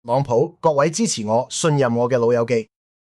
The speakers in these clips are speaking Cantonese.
朗普，各位支持我、信任我嘅老友記，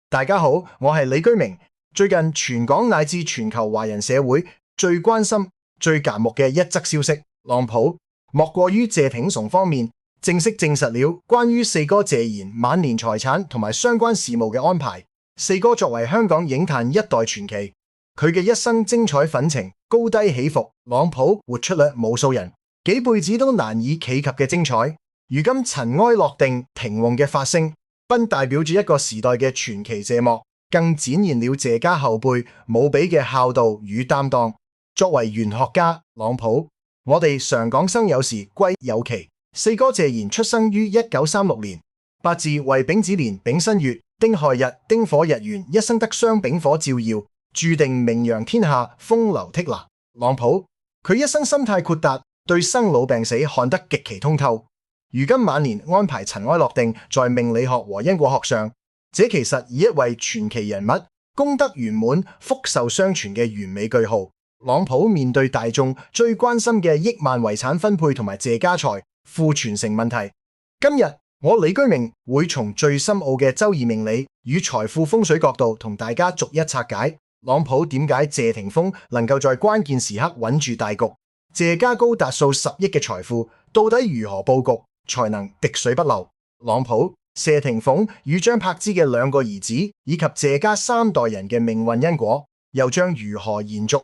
大家好，我係李居明。最近全港乃至全球華人社會最關心、最矚目嘅一則消息，朗普莫過於謝霆鋒方面正式證實了關於四哥謝賢晚年財產同埋相關事務嘅安排。四哥作為香港影壇一代傳奇，佢嘅一生精彩紛呈、高低起伏，朗普活出了無數人幾輩子都難以企及嘅精彩。如今塵埃落定，霆鋒嘅發聲，不代表住一個時代嘅傳奇謝幕，更展現了謝家後輩無比嘅孝道與擔當。作為玄學家，朗普，我哋常講生有時，歸有期。四哥謝賢出生於1936年，八字為丙子年丙申月丁亥日丁火日元，一生得雙丙火照耀，注定名揚天下，風流倜儻。朗普，佢一生心態豁達，對生老病死看得極其通透。如今晚年安排塵埃落定，在命理學和因果學上，這其實以一位傳奇人物、功德圓滿、福壽相傳嘅完美句號。朗普面對大眾最關心嘅億萬遺產分配同埋謝家財富傳承問題，今日我李居明會從最深奧嘅周易命理與財富風水角度同大家逐一拆解朗普點解謝霆鋒能夠在關鍵時刻穩住大局，謝家高達數10億嘅財富到底如何佈局才能滴水不漏？朗普、謝霆鋒與張柏芝嘅兩個兒子以及謝家3代人嘅命運因果又將如何延續？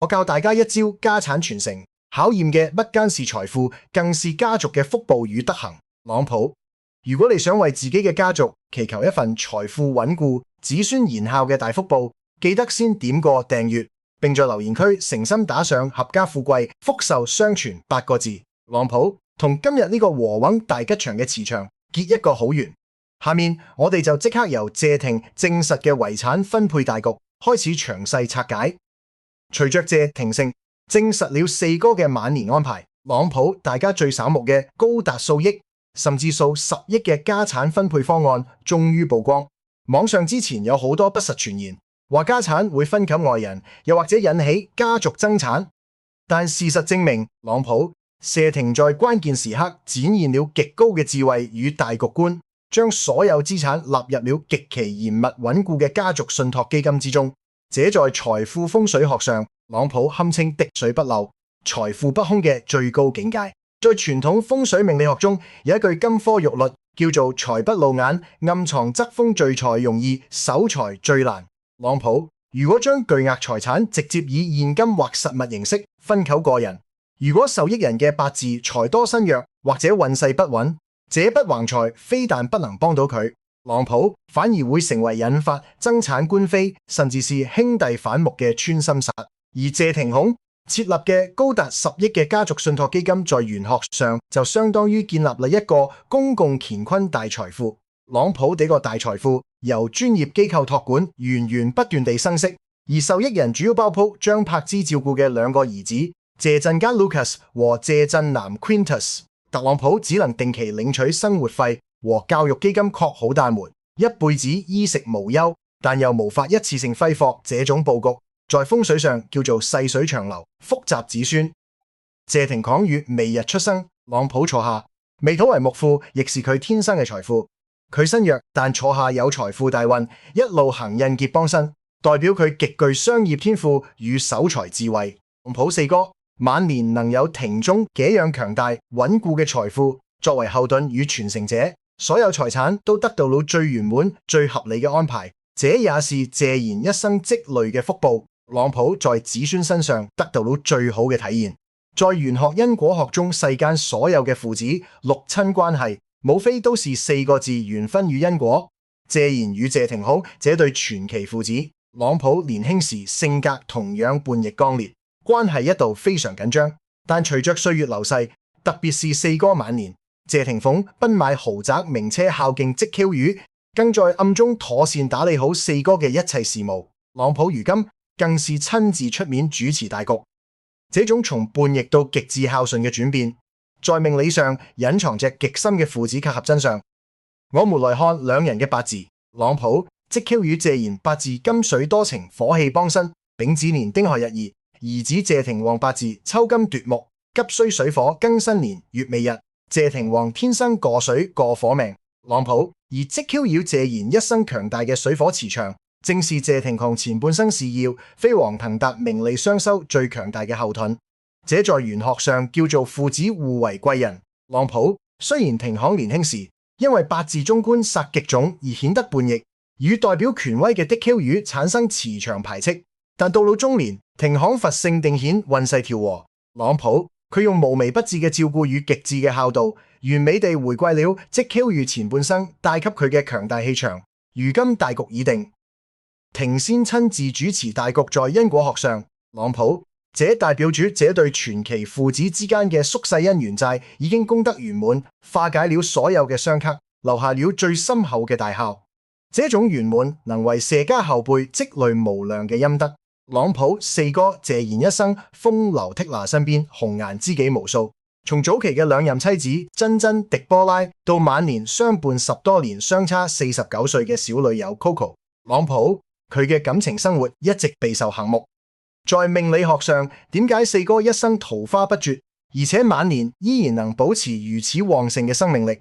我教大家一招家產傳承，考驗嘅不單是財富，更是家族嘅福報與德行。朗普，如果你想為自己嘅家族祈求一份財富穩固、子孫延孝嘅大福報，記得先點個訂閱，並在留言區誠心打上合家富貴、福壽相傳8個字。朗普，同今日呢個和穩大吉祥嘅磁場結一個好緣。下面我哋就即刻由謝霆證實嘅遺產分配大局開始詳細拆解。隨着謝霆勝證實了四哥嘅晚年安排，朗普大家最矚目嘅高達數億甚至數10億嘅家產分配方案終於曝光。網上之前有好多不實傳言，話家產會分給外人，又或者引起家族爭產，但事實證明，朗普、謝霆在關鍵時刻展現了極高嘅智慧與大局觀，將所有資產納入了極其嚴密穩固嘅家族信託基金之中。這在財富風水學上，朗普堪稱滴水不漏、財富不空嘅最高境界。在傳統風水命理學中，有一句金科玉律，叫做財不露眼，暗藏則風聚財容易，守財最難。朗普，如果將巨額財產直接以現金或實物形式分給個人，如果受益人嘅八字財多身弱或者運勢不穩，這筆橫財非但不能幫到佢，朗普反而會成為引發爭產官非，甚至是兄弟反目嘅穿心煞。而謝霆鋒設立嘅高達10億嘅家族信託基金，在玄學上就相當於建立了一個公共乾坤大財富。朗普呢個大財富由專業機構託管，源源不斷地生息，而受益人主要包括張柏芝照顧嘅兩個兒子謝振家 Lucas 和謝振南 Quintus。特朗普只能定期領取生活費和教育基金確好大門，一輩子衣食無憂，但又無法一次性揮霍。這種佈局在風水上叫做細水長流，福澤子孫。謝霆鋒於未日出生，朗普坐下，未土為木庫，亦是佢天生嘅財富。佢身弱，但坐下有財富大運，一路行印劫幫身，代表佢極具商業天賦與守財智慧。朗普四哥晚年能有霆中這樣強大穩固嘅財富作為後盾與傳承者，所有財產都得到了最圓滿、最合理嘅安排，這也是謝賢一生積累嘅福報。朗普在子孫身上得到了最好嘅體現。在玄學因果學中，世間所有嘅父子六親關係，無非都是4個字：緣分與因果。謝賢與謝霆鋒這對傳奇父子，朗普年輕時性格同樣叛逆剛烈，關係一度非常緊張，但隨着歲月流逝，特別是四哥晚年，謝霆鋒奔買豪宅名車孝敬即 Q 魚，更在暗中妥善打理好四哥嘅一切事務。朗普如今更是親自出面主持大局，這種從叛逆到極致孝順嘅轉變，在命理上隱藏着極深嘅父子契合真相。我們來看兩人嘅八字，朗普即 Q 與謝賢八字金水多情，火氣幫身，丙子年丁亥日兒。兒子謝霆鋒八字抽金奪木，急需水火，庚申年乙未日。謝霆鋒天生過水過火命，朗普。而即 Q 擾謝賢一生強大嘅水火磁場，正是謝霆鋒前半生事業飛黃騰達、名利雙收最強大嘅後盾。這在玄學上叫做父子互為貴人。朗普雖然霆鋒年輕時因為八字中官殺極種而顯得叛逆，與代表權威嘅的 Q 擾產生磁場排斥，但到了中年，霆鋒佛性定顯，運勢調和。朗普佢用無微不至嘅照顧與極致嘅孝道，完美地回饋了即 Q 擾前半生帶給佢嘅強大氣場。如今大局已定，霆先親自主持大局，在因果學上，朗普這代表住這對傳奇父子之間嘅宿世姻緣債已經功德圓滿，化解了所有嘅相克，留下了最深厚嘅大孝。這種圓滿能為謝家後輩積累無量嘅陰德。朗普四哥謝賢一生風流倜儻，身邊紅顏知己無數，從早期嘅兩任妻子珍珍狄波拉，到晚年相伴10多年、相差49歲嘅小女友 Coco， 朗普佢嘅感情生活一直備受矚目。在命理學上，點解四哥一生桃花不絕，而且晚年依然能保持如此旺盛嘅生命力？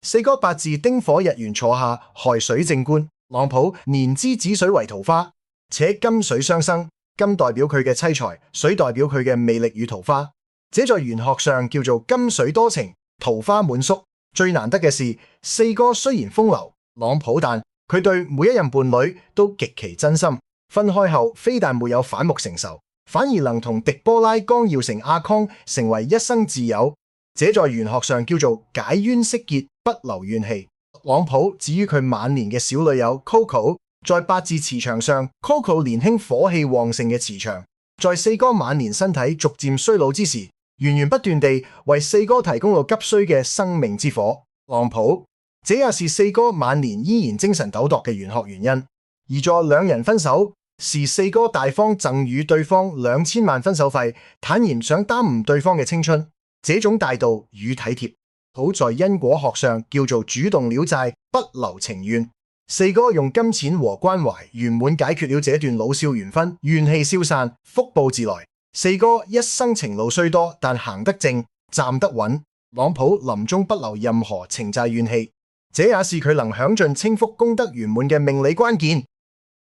四哥八字丁火日元坐下，亥水正官，朗普年支子水為桃花，且金水相生，金代表佢嘅妻財，水代表佢嘅魅力與桃花。這在玄學上叫做金水多情，桃花滿宿。最難得嘅是，四哥雖然風流，朗普但佢對每一任伴侶都極其真心。分開後，非但沒有反目成仇，反而能同狄波拉、江耀成、阿康成為一生摯友。這在玄學上叫做解冤釋結，不留怨氣。朗普至於佢晚年嘅小女友 Coco， 在八字磁場上 ，Coco 年輕火氣旺盛嘅磁場，在四哥晚年身體逐漸衰老之時，源源不斷地為四哥提供了急需嘅生命之火。朗普，這也是四哥晚年依然精神抖擱嘅玄學原因。而在兩人分手時，四哥大方贈與對方2000萬分手費，坦言想耽誤對方嘅青春。這種大度與體貼，好在因果學上叫做主動了債，不留情怨。四哥用金錢和關懷圓滿解決了這段老少緣分，怨氣消散，福報自來。四哥一生情路雖多，但行得正，站得穩。朗普臨終不留任何情債怨氣，這也是佢能享盡清福、功德圓滿嘅命理關鍵。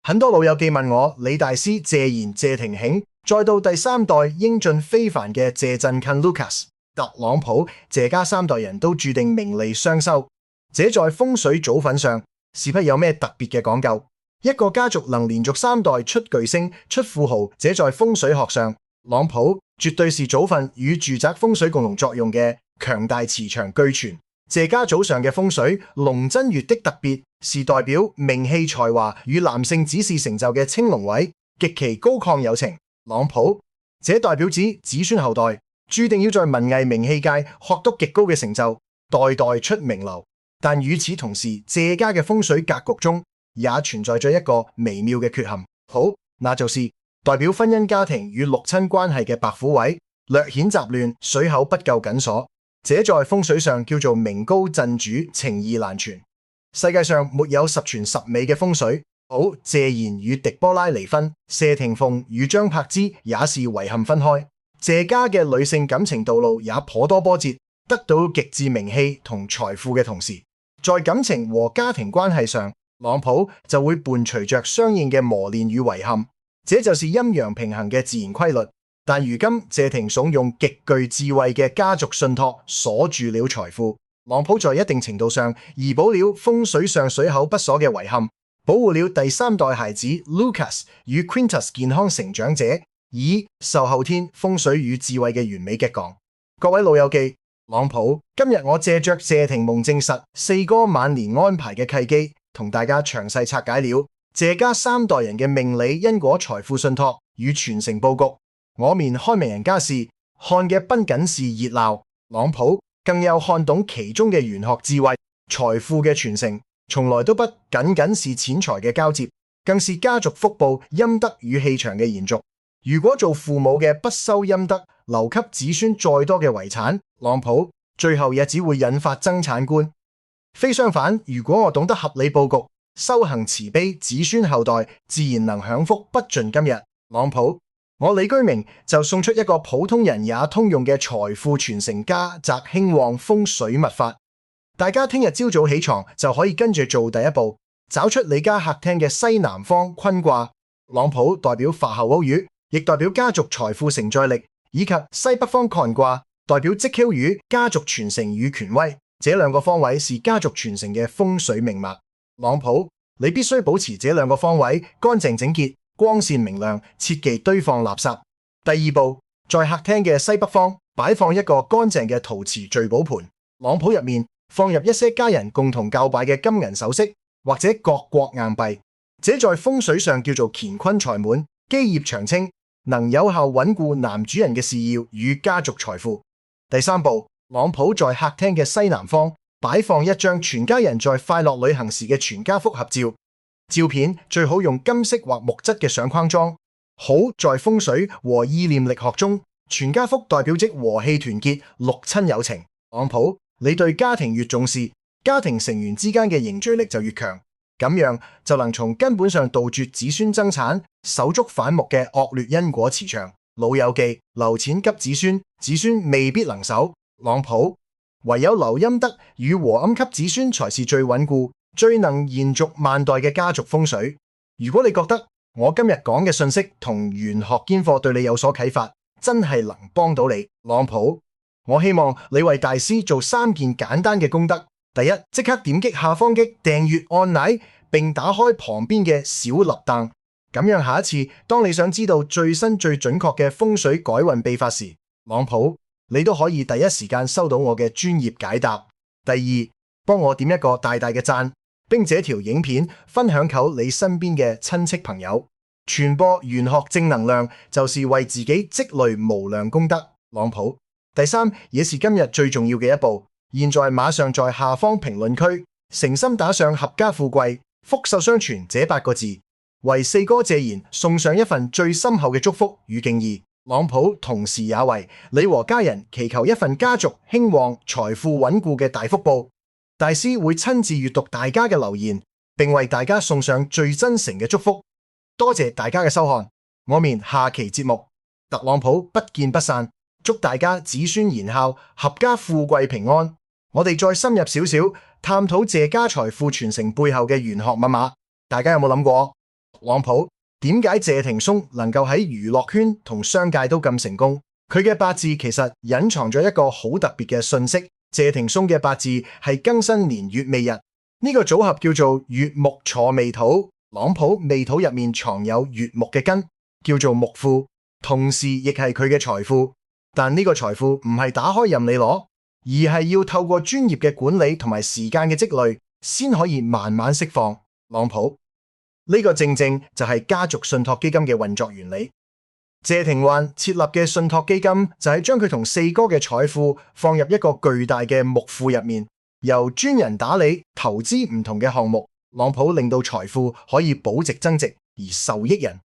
很多老友記問我，李大師、謝賢、謝霆鋒，再到第三代英俊非凡嘅謝振近 Lucas、特朗普，謝家三代人都注定名利雙收。這在風水祖訓上是不有咩特別嘅講究？一個家族能連續3代出巨星、出富豪，這在風水學上，朗普絕對是祖訓與住宅風水共同作用嘅強大磁場俱全。謝家祖上嘅風水龍真月的特別是代表名氣才華與男性子嗣成就嘅青龍位，極其高亢有情。朗普這代表指子孫後代注定要在文藝名氣界獲得極高嘅成就，代代出名流。但與此同時，謝家嘅風水格局中也存在着一個微妙嘅缺陷，好，那就是代表婚姻家庭與六親關係嘅白虎位略顯雜亂，水口不夠緊鎖。這在風水上叫做名高震主，情義難傳。世界上沒有十全十美嘅風水。好，謝賢與狄波拉離婚，謝霆鋒與張柏芝也是遺憾分開。謝家嘅女性感情道路也頗多波折，得到極致名氣同財富嘅同時，在感情和家庭關係上，朗普就會伴隨着相應嘅磨練與遺憾。這就是陰陽平衡嘅自然規律。但如今謝霆鋒用極具智慧嘅家族信託鎖住了財富，朗普在一定程度上彌補了風水上水口不鎖嘅遺憾，保護了第三代孩子 Lucas 與 Quintus 健康成長者，以受後天風水與智慧嘅完美激盪。各位老友記，朗普今日我借着謝霆鋒證實四哥晚年安排嘅契機，同大家詳細拆解了謝家三代人嘅命理因果財富信託與傳承佈局。我面開名人家事，看嘅不僅是熱鬧，朗普更有看懂其中嘅玄學智慧。財富嘅傳承從來都不僅僅是錢財嘅交接，更是家族福報、陰德與氣場嘅延續。如果做父母嘅不修陰德，留給子孫再多嘅遺產，朗普最後也只會引發爭產觀。非相反，如果我懂得合理佈局，修行慈悲，子孫後代自然能享福不盡今日。朗普。我李居明就送出一個普通人也通用嘅財富傳承家宅興旺風水密法。大家聽日朝早起床就可以跟住做第一步，找出你家客廳嘅西南方坤卦。朗普代表化後屋宇，亦代表家族財富承載力，以及西北方乾卦代表積 Q 宇家族傳承與權威。這兩個方位是家族傳承嘅風水命脈。朗普，你必須保持這兩個方位乾淨整潔、光線明亮，切忌堆放垃圾。第二步，在客廳嘅西北方擺放一個乾淨嘅陶瓷聚寶盤，朗普入面放入一些家人共同教拜嘅金銀首飾或者各國硬幣，這在風水上叫做乾坤財滿、基業長青，能有效穩固男主人嘅事業與家族財富。第三步，朗普在客廳嘅西南方擺放一張全家人在快樂旅行時嘅全家福合照，照片最好用金色或木質嘅相框裝。好在風水和意念力學中，全家福代表即和氣團結、六親有情。朗普，你對家庭越重視，家庭成員之間嘅凝聚力就越強，咁樣就能從根本上杜絕子孫爭產、手足反目嘅惡劣因果磁場。老友記，留錢給子孫，子孫未必能守。朗普，唯有留陰德與和藹給子孫才是最穩固、最能延續萬代嘅家族風水。如果你覺得我今日講嘅信息同玄學兼課對你有所啟發，真係能幫到你，朗普，我希望你為大師做3件簡單嘅功德。第一，即刻點擊下方嘅訂閱按鈕，並打開旁邊嘅小立燈，咁樣下一次當你想知道最新最準確嘅風水改運秘法時，朗普，你都可以第一時間收到我嘅專業解答。第二，幫我點一個大大嘅讚，並這條影片分享給你身邊嘅親戚朋友，傳播玄學正能量，就是為自己積累無量功德。朗普，第三，也是今日最重要嘅一步，現在馬上在下方評論區誠心打上合家富貴、福壽雙全這8個字，為四哥謝賢送上一份最深厚嘅祝福與敬意。朗普同時也為你和家人祈求一份家族興旺、財富穩固嘅大福報。大師會親自閱讀大家嘅留言，並為大家送上最真誠嘅祝福。多謝大家嘅收看，我們下期節目特朗普不見不散，祝大家子孫賢孝、合家富貴平安。我哋再深入少少探討謝家財富傳承背後嘅玄學密碼，大家有冇諗過？朗普，點解謝霆鋒能夠喺娛樂圈同商界都咁成功？佢嘅八字其實隱藏咗一個好特別嘅信息。謝霆鋒嘅八字係庚申年月未日，呢個組合叫做乙木坐未土。朗普未土入面藏有乙木嘅根，叫做木庫，同時亦係佢嘅財富。但呢個財富唔係打開任你攞，而係要透過專業嘅管理同埋時間嘅積累，先可以慢慢釋放。朗普，呢個正正就係家族信託基金嘅運作原理。謝霆環設立嘅信託基金就係將佢同四哥嘅財富放入一個巨大嘅木庫入面，由專人打理投資唔同嘅項目。朗普令到財富可以保值增值而受益人，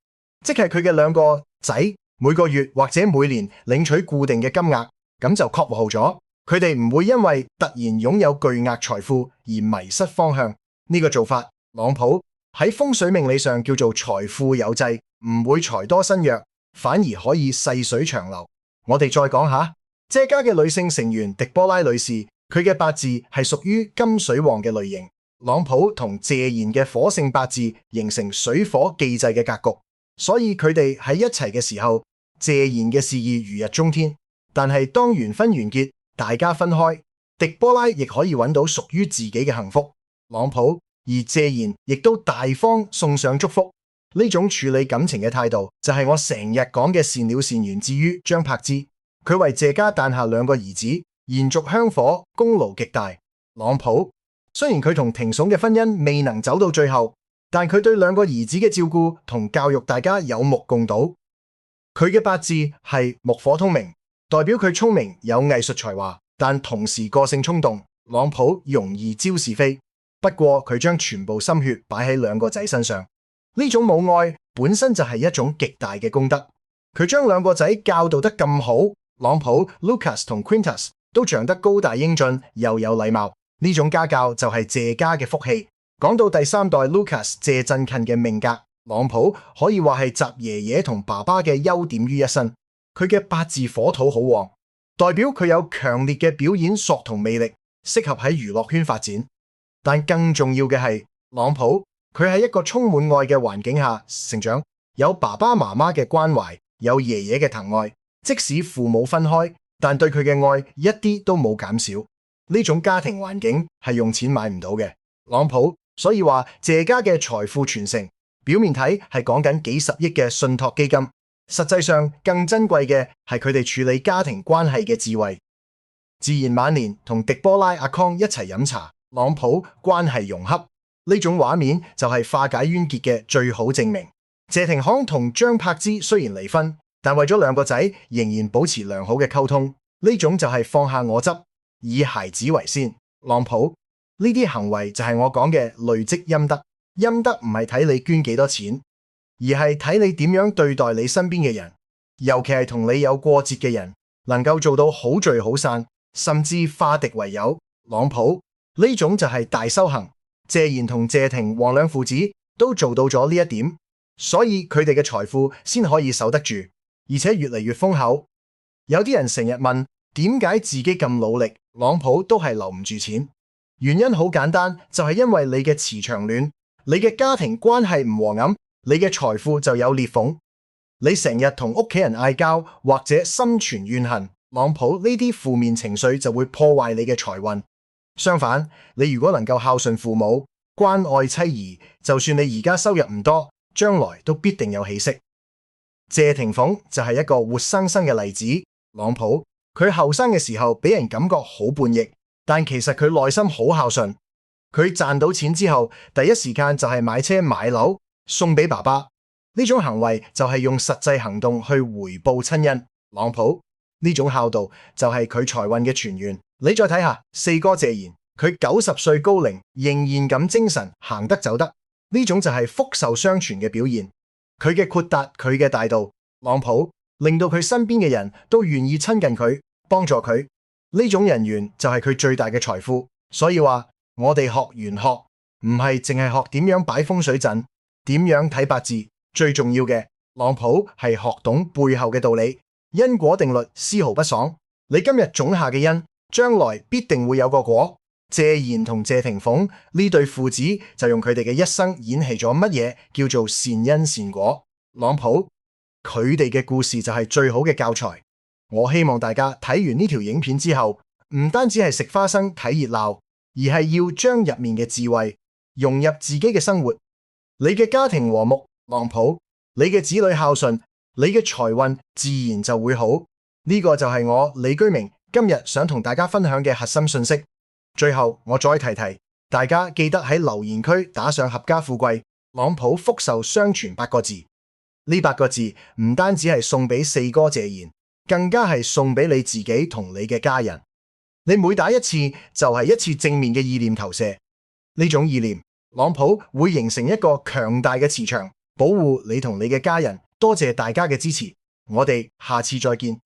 即係佢嘅2個仔每個月或者每年領取固定嘅金額，咁就確保咗佢哋唔會因為突然擁有巨額財富而迷失方向。呢個做法，朗普喺風水命理上叫做財富有制，唔會財多身弱，反而可以細水長流。我哋再講下謝家嘅女性成員狄波拉女士，佢嘅八字係屬於金水旺嘅類型。朗普同謝賢嘅火性八字形成水火既濟嘅格局，所以佢哋喺一齊嘅時候，謝賢嘅事業如日中天。但係當緣分完結，大家分開，狄波拉亦可以揾到屬於自己嘅幸福。朗普而謝賢亦都大方送上祝福。呢種處理感情嘅態度，就係我成日講嘅善了善緣。至於張柏芝，佢為謝家誕下2個兒子，延續香火，功勞極大。朗普雖然佢同庭嫂嘅婚姻未能走到最後，但佢對2個兒子嘅照顧同教育大家有目共睹。佢嘅八字係木火通明，代表佢聰明有藝術才華，但同時個性衝動。朗普容易招是非，不過佢將全部心血擺喺2個仔身上，呢種母愛本身就係一種極大嘅功德。佢將2個仔教導得咁好，朗普、Lucas 同 Quintus 都長得高大英俊，又有禮貌。呢種家教就係謝家嘅福氣。講到第3代 Lucas 謝振勤嘅命格，朗普可以話係集爺爺同爸爸嘅優點於一身。佢嘅八字火土好旺，代表佢有強烈嘅表演索同魅力，適合喺娛樂圈發展。但更重要嘅係，朗普佢喺一個充滿愛嘅環境下成長，有爸爸媽媽嘅關懷，有爺爺嘅疼愛。即使父母分開，但對佢嘅愛一啲都冇減少。呢種家庭環境係用錢買唔到嘅。朗普所以話謝家嘅財富傳承，表面睇係講緊幾十億嘅信託基金，實際上更珍貴嘅係佢哋處理家庭關係嘅智慧。自然晚年同狄波拉阿康一齊飲茶，朗普關係融洽，呢種畫面就係化解冤結嘅最好證明。謝霆鋒同張柏芝雖然離婚，但為咗兩個仔仍然保持良好嘅溝通，呢種就係放下我執，以孩子為先。朗普呢啲行為就係我講嘅累積陰德。陰德唔係睇你捐幾多錢，而係睇你點樣對待你身邊嘅人，尤其係同你有過節嘅人，能夠做到好聚好散，甚至化敵為友。朗普呢種就係大修行。謝賢同謝霆黃兩父子都做到咗呢一點，所以佢哋嘅財富先可以守得住，而且越嚟越豐厚。有啲人成日問點解自己咁努力，朗普都係留唔住錢？原因好簡單，就係因為你嘅磁場亂，你嘅家庭關係唔和諧，你嘅財富就有裂縫。你成日同屋企人嗌交，或者心存怨恨，朗普呢啲負面情緒就會破壞你嘅財運。相反，你如果能夠孝順父母，關愛妻兒，就算你而家收入唔多，將來都必定有起色。謝霆鋒就係一個活生生嘅例子。朗普佢後生嘅時候俾人感覺好叛逆，但其實佢內心好孝順。佢賺到錢之後，第一時間就係買車買樓送俾爸爸。呢種行為就係用實際行動去回報親恩。朗普呢種孝道就係佢財運嘅泉源。你再睇下四哥謝賢，佢90歲高齡仍然咁精神，行得走得，呢種就係福壽相傳嘅表現。佢嘅豁達，佢嘅大度，朗普令到佢身邊嘅人都願意親近佢，幫助佢。呢種人緣就係佢最大嘅財富。所以話我哋學玄學唔係淨係學點樣擺風水陣，點樣睇八字，最重要嘅朗普係學懂背後嘅道理。因果定律絲毫不爽，你今日種下嘅因，將來必定會有個果。謝賢同謝霆鋒呢對父子就用佢哋嘅一生演繹咗乜嘢叫做善因善果。朗普佢哋嘅故事就係最好嘅教材。我希望大家睇完呢條影片之後，唔單止係食花生睇熱鬧，而係要將入面嘅智慧融入自己嘅生活。你嘅家庭和睦，朗普，你嘅子女孝順，你嘅財運自然就會好。呢個就係我李居明今日想同大家分享嘅核心信息。最後我再提提，大家記得喺留言區打上合家富貴，朗普福壽相傳8個字。呢8個字唔單止係送俾四哥謝賢，更加係送俾你自己同你嘅家人。你每打一次就係一次正面嘅意念投射，呢種意念，朗普會形成一個強大嘅磁場，保護你同你嘅家人。多謝大家嘅支持，我哋下次再見。